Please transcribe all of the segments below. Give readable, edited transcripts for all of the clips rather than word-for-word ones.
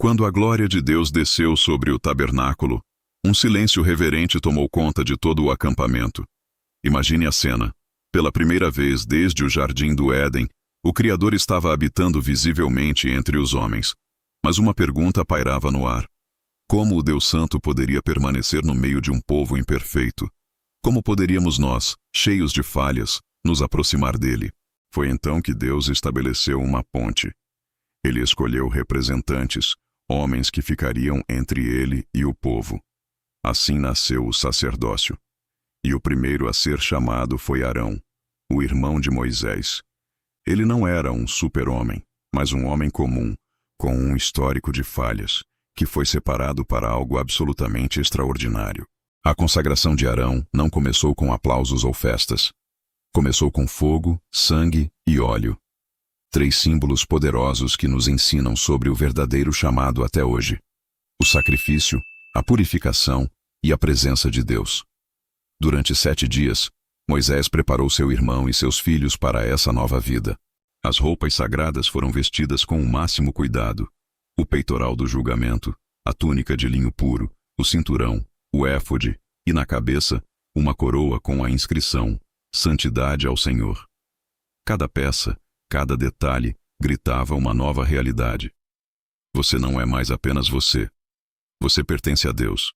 Quando a glória de Deus desceu sobre o tabernáculo, um silêncio reverente tomou conta de todo o acampamento. Imagine a cena. Pela primeira vez desde o Jardim do Éden, o Criador estava habitando visivelmente entre os homens. Mas uma pergunta pairava no ar. Como o Deus Santo poderia permanecer no meio de um povo imperfeito? Como poderíamos nós, cheios de falhas, nos aproximar dele? Foi então que Deus estabeleceu uma ponte. Ele escolheu representantes, homens que ficariam entre ele e o povo. Assim nasceu o sacerdócio. E o primeiro a ser chamado foi Arão, o irmão de Moisés. Ele não era um super-homem, mas um homem comum, com um histórico de falhas, que foi separado para algo absolutamente extraordinário. A consagração de Arão não começou com aplausos ou festas. Começou com fogo, sangue e óleo. 3 símbolos poderosos que nos ensinam sobre o verdadeiro chamado até hoje: o sacrifício, a purificação e a presença de Deus. Durante 7 dias, Moisés preparou seu irmão e seus filhos para essa nova vida. As roupas sagradas foram vestidas com o máximo cuidado: o peitoral do julgamento, a túnica de linho puro, o cinturão, o éfode e, na cabeça, uma coroa com a inscrição: Santidade ao Senhor. Cada peça, cada detalhe, gritava uma nova realidade. Você não é mais apenas você. Você pertence a Deus.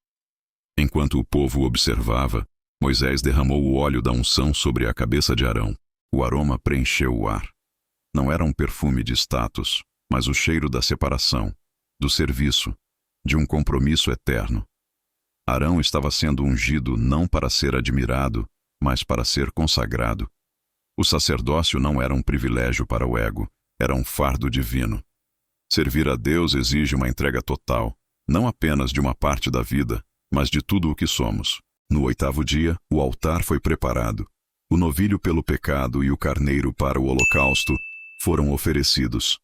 Enquanto o povo observava, Moisés derramou o óleo da unção sobre a cabeça de Arão. O aroma preencheu o ar. Não era um perfume de status, mas o cheiro da separação, do serviço, de um compromisso eterno. Arão estava sendo ungido não para ser admirado, mas para ser consagrado. O sacerdócio não era um privilégio para o ego, era um fardo divino. Servir a Deus exige uma entrega total, não apenas de uma parte da vida, mas de tudo o que somos. No 8º dia, o altar foi preparado. O novilho pelo pecado e o carneiro para o holocausto foram oferecidos.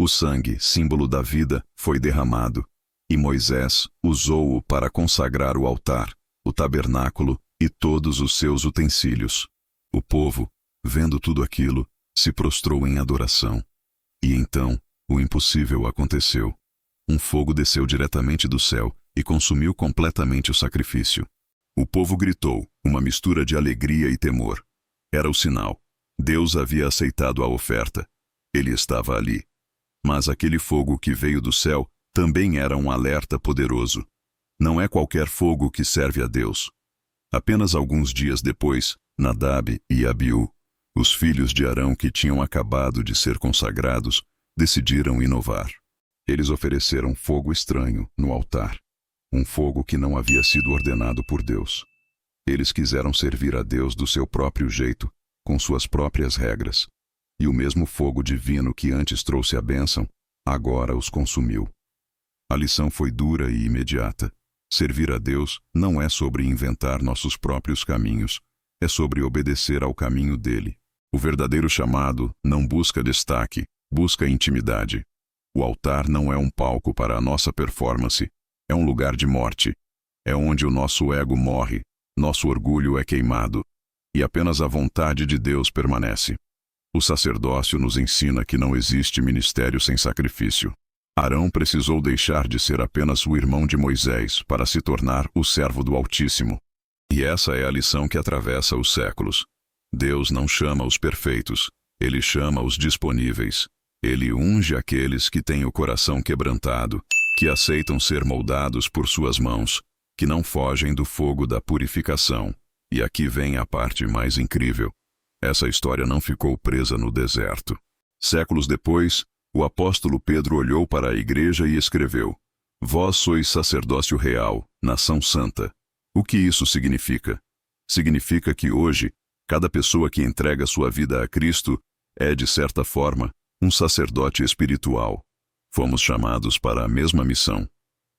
O sangue, símbolo da vida, foi derramado, e Moisés usou-o para consagrar o altar, o tabernáculo e todos os seus utensílios. O povo, vendo tudo aquilo, se prostrou em adoração. E então, o impossível aconteceu. Um fogo desceu diretamente do céu e consumiu completamente o sacrifício. O povo gritou, uma mistura de alegria e temor. Era o sinal. Deus havia aceitado a oferta. Ele estava ali. Mas aquele fogo que veio do céu também era um alerta poderoso. Não é qualquer fogo que serve a Deus. Apenas alguns dias depois, Nadab e Abiú, os filhos de Arão que tinham acabado de ser consagrados, decidiram inovar. Eles ofereceram fogo estranho no altar, um fogo que não havia sido ordenado por Deus. Eles quiseram servir a Deus do seu próprio jeito, com suas próprias regras. E o mesmo fogo divino que antes trouxe a bênção, agora os consumiu. A lição foi dura e imediata. Servir a Deus não é sobre inventar nossos próprios caminhos, é sobre obedecer ao caminho dele. O verdadeiro chamado não busca destaque, busca intimidade. O altar não é um palco para a nossa performance, é um lugar de morte. É onde o nosso ego morre, nosso orgulho é queimado, e apenas a vontade de Deus permanece. O sacerdócio nos ensina que não existe ministério sem sacrifício. Arão precisou deixar de ser apenas o irmão de Moisés para se tornar o servo do Altíssimo. E essa é a lição que atravessa os séculos. Deus não chama os perfeitos, Ele chama os disponíveis. Ele unge aqueles que têm o coração quebrantado, que aceitam ser moldados por suas mãos, que não fogem do fogo da purificação. E aqui vem a parte mais incrível. Essa história não ficou presa no deserto. Séculos depois, o apóstolo Pedro olhou para a igreja e escreveu: Vós sois sacerdócio real, nação santa. O que isso significa? Significa que hoje, cada pessoa que entrega sua vida a Cristo é, de certa forma, um sacerdote espiritual. Fomos chamados para a mesma missão: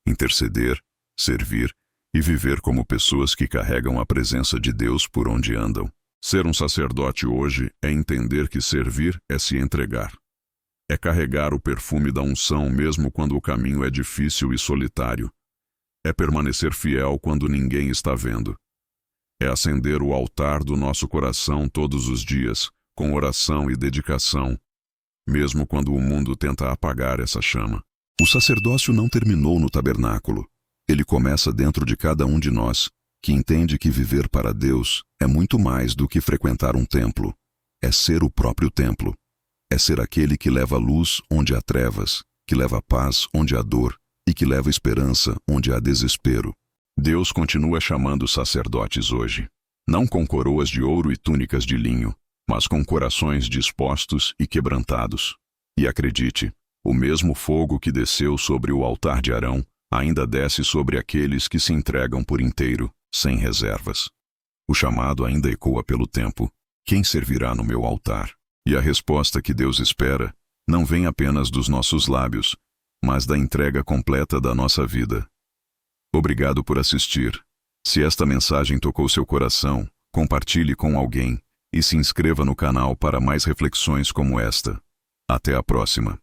interceder, servir e viver como pessoas que carregam a presença de Deus por onde andam. Ser um sacerdote hoje é entender que servir é se entregar. É carregar o perfume da unção mesmo quando o caminho é difícil e solitário. É permanecer fiel quando ninguém está vendo. É acender o altar do nosso coração todos os dias, com oração e dedicação, mesmo quando o mundo tenta apagar essa chama. O sacerdócio não terminou no tabernáculo. Ele começa dentro de cada um de nós, que entende que viver para Deus é muito mais do que frequentar um templo. É ser o próprio templo. É ser aquele que leva luz onde há trevas, que leva paz onde há dor e que leva esperança onde há desespero. Deus continua chamando sacerdotes hoje, não com coroas de ouro e túnicas de linho, mas com corações dispostos e quebrantados. E acredite, o mesmo fogo que desceu sobre o altar de Arão ainda desce sobre aqueles que se entregam por inteiro, sem reservas. O chamado ainda ecoa pelo tempo: quem servirá no meu altar? E a resposta que Deus espera não vem apenas dos nossos lábios, mas da entrega completa da nossa vida. Obrigado por assistir. Se esta mensagem tocou seu coração, compartilhe com alguém e se inscreva no canal para mais reflexões como esta. Até a próxima.